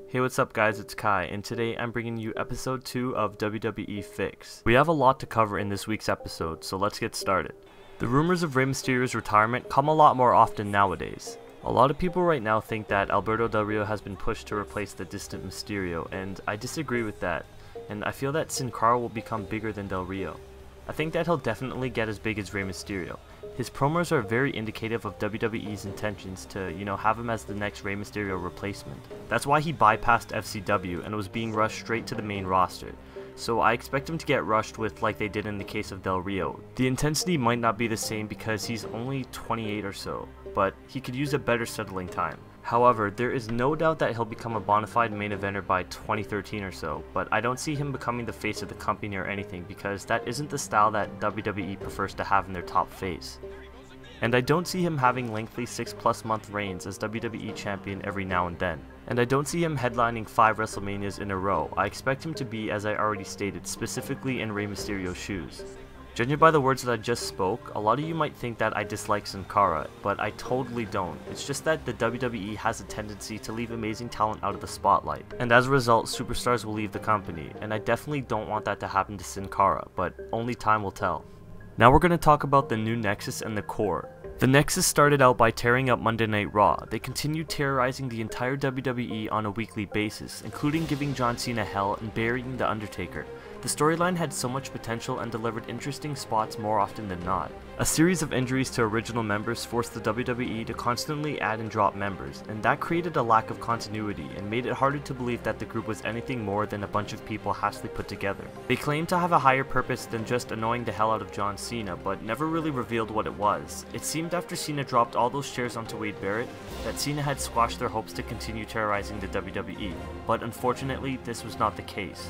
Hey, what's up guys, it's Kai, and today I'm bringing you episode 2 of WWE Fix. We have a lot to cover in this week's episode, so let's get started. The rumors of Rey Mysterio's retirement come a lot more often nowadays. A lot of people right now think that Alberto Del Rio has been pushed to replace the distant Mysterio, and I disagree with that, and I feel that Sin Cara will become bigger than Del Rio. I think that he'll definitely get as big as Rey Mysterio. His promos are very indicative of WWE's intentions to, have him as the next Rey Mysterio replacement. That's why he bypassed FCW and was being rushed straight to the main roster. So I expect him to get rushed with like they did in the case of Del Rio. The intensity might not be the same because he's only 28 or so, but he could use a better settling time. However, there is no doubt that he'll become a bona fide main eventer by 2013 or so, but I don't see him becoming the face of the company or anything because that isn't the style that WWE prefers to have in their top face. And I don't see him having lengthy 6+ month reigns as WWE champion every now and then. And I don't see him headlining 5 WrestleManias in a row. I expect him to be, as I already stated, specifically in Rey Mysterio's shoes. Judging by the words that I just spoke, a lot of you might think that I dislike Sin Cara, but I totally don't. It's just that the WWE has a tendency to leave amazing talent out of the spotlight, and as a result, superstars will leave the company, and I definitely don't want that to happen to Sin Cara, but only time will tell. Now we're going to talk about the new Nexus and the Corre. The Nexus started out by tearing up Monday Night Raw. They continued terrorizing the entire WWE on a weekly basis, including giving John Cena hell and burying The Undertaker. The storyline had so much potential and delivered interesting spots more often than not. A series of injuries to original members forced the WWE to constantly add and drop members, and that created a lack of continuity and made it harder to believe that the group was anything more than a bunch of people hastily put together. They claimed to have a higher purpose than just annoying the hell out of John Cena, but never really revealed what it was. It seemed after Cena dropped all those chairs onto Wade Barrett that Cena had squashed their hopes to continue terrorizing the WWE, but unfortunately this was not the case.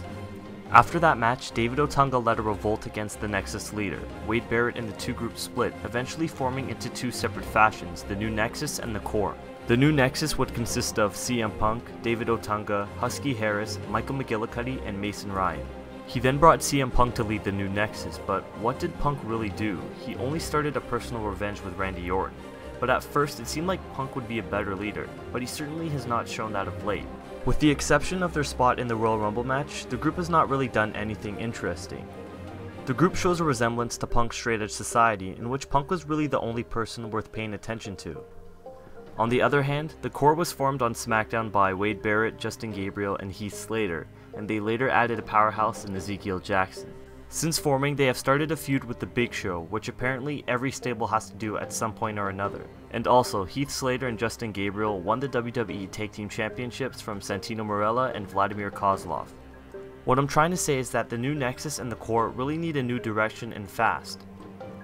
After that match, David Otunga led a revolt against the Nexus leader. Wade Barrett and the two groups split, eventually forming into 2 separate factions, the new Nexus and the Corre. The new Nexus would consist of CM Punk, David Otunga, Husky Harris, Michael McGillicuddy, and Mason Ryan. He then brought CM Punk to lead the new Nexus, but what did Punk really do? He only started a personal revenge with Randy Orton. But at first it seemed like Punk would be a better leader, but he certainly has not shown that of late. With the exception of their spot in the Royal Rumble match, the group has not really done anything interesting. The group shows a resemblance to Punk's Straight Edge Society, in which Punk was really the only person worth paying attention to. On the other hand, the Corre was formed on SmackDown by Wade Barrett, Justin Gabriel, and Heath Slater, and they later added a powerhouse in Ezekiel Jackson. Since forming, they have started a feud with The Big Show, which apparently every stable has to do at some point or another. And also, Heath Slater and Justin Gabriel won the WWE Tag Team Championships from Santino Marella and Vladimir Kozlov. What I'm trying to say is that the new Nexus and the Corre really need a new direction and fast.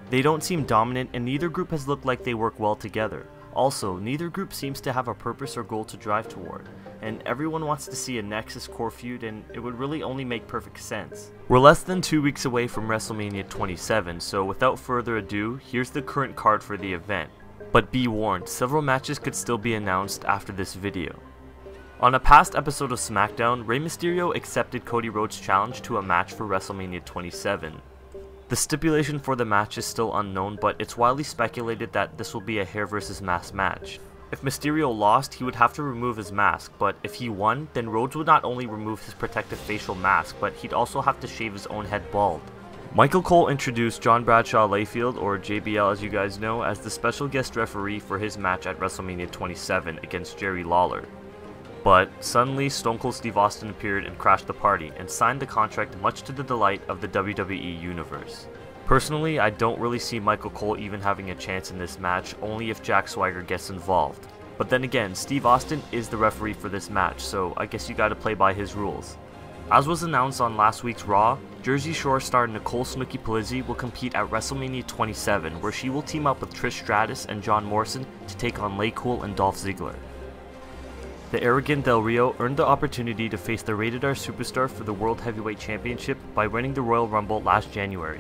They don't seem dominant and neither group has looked like they work well together. Also, neither group seems to have a purpose or goal to drive toward, and everyone wants to see a Nexus Corre feud and it would really only make perfect sense. We're less than 2 weeks away from Wrestlemania 27, so without further ado, here's the current card for the event. But be warned, several matches could still be announced after this video. On a past episode of SmackDown, Rey Mysterio accepted Cody Rhodes' challenge to a match for WrestleMania 27. The stipulation for the match is still unknown, but it's widely speculated that this will be a hair versus mask match. If Mysterio lost, he would have to remove his mask, but if he won, then Rhodes would not only remove his protective facial mask, but he'd also have to shave his own head bald. Michael Cole introduced John Bradshaw Layfield, or JBL as you guys know, as the special guest referee for his match at WrestleMania 27 against Jerry Lawler. But suddenly Stone Cold Steve Austin appeared and crashed the party and signed the contract much to the delight of the WWE universe. Personally, I don't really see Michael Cole even having a chance in this match, only if Jack Swagger gets involved. But then again, Steve Austin is the referee for this match, so I guess you gotta play by his rules. As was announced on last week's Raw, Jersey Shore star Nicole Snooki Polizzi will compete at WrestleMania 27, where she will team up with Trish Stratus and John Morrison to take on Lay Cool and Dolph Ziggler. The arrogant Del Rio earned the opportunity to face the Rated R Superstar for the World Heavyweight Championship by winning the Royal Rumble last January.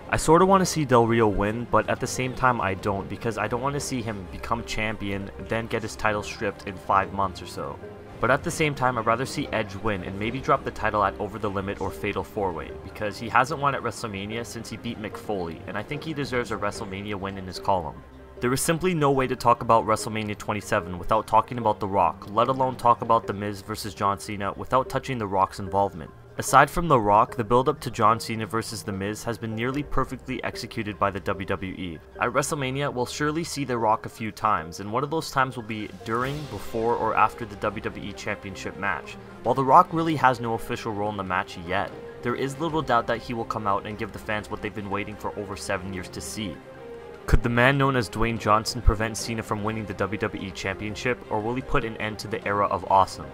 I sorta want to see Del Rio win, but at the same time I don't, because I don't want to see him become champion, then get his title stripped in 5 months or so. But at the same time, I'd rather see Edge win and maybe drop the title at Over the Limit or Fatal 4-Way, because he hasn't won at WrestleMania since he beat Mick Foley, and I think he deserves a WrestleMania win in his column. There is simply no way to talk about WrestleMania 27 without talking about The Rock, let alone talk about The Miz vs John Cena without touching The Rock's involvement. Aside from The Rock, the build-up to John Cena vs The Miz has been nearly perfectly executed by the WWE. At WrestleMania, we'll surely see The Rock a few times, and one of those times will be during, before, or after the WWE Championship match. While The Rock really has no official role in the match yet, there is little doubt that he will come out and give the fans what they've been waiting for over 7 years to see. Could the man known as Dwayne Johnson prevent Cena from winning the WWE Championship, or will he put an end to the era of awesome?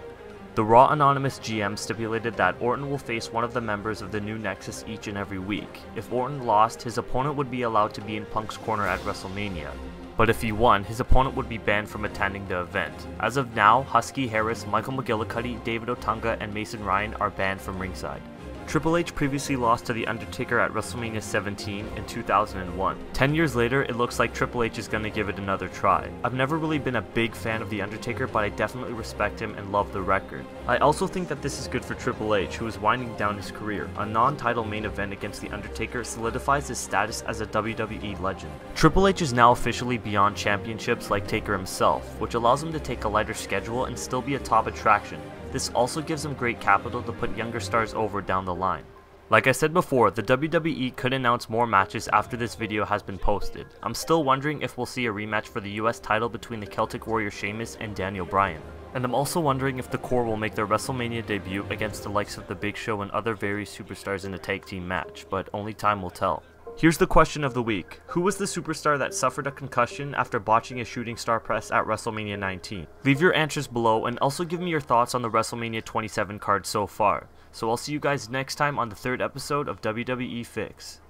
The Raw Anonymous GM stipulated that Orton will face one of the members of the new Nexus each and every week. If Orton lost, his opponent would be allowed to be in Punk's corner at WrestleMania. But if he won, his opponent would be banned from attending the event. As of now, Husky Harris, Michael McGillicuddy, David Otunga, and Mason Ryan are banned from ringside. Triple H previously lost to The Undertaker at WrestleMania 17 in 2001. 10 years later, it looks like Triple H is going to give it another try. I've never really been a big fan of The Undertaker, but I definitely respect him and love the record. I also think that this is good for Triple H, who is winding down his career. A non-title main event against The Undertaker solidifies his status as a WWE legend. Triple H is now officially beyond championships like Taker himself, which allows him to take a lighter schedule and still be a top attraction. This also gives him great capital to put younger stars over down the line. Like I said before, the WWE could announce more matches after this video has been posted. I'm still wondering if we'll see a rematch for the US title between the Celtic Warrior Sheamus and Daniel Bryan. And I'm also wondering if the Corre will make their WrestleMania debut against the likes of The Big Show and other various superstars in a tag team match, but only time will tell. Here's the question of the week. Who was the superstar that suffered a concussion after botching a shooting star press at WrestleMania 19? Leave your answers below and also give me your thoughts on the WrestleMania 27 card so far. So I'll see you guys next time on the third episode of WWE Fix.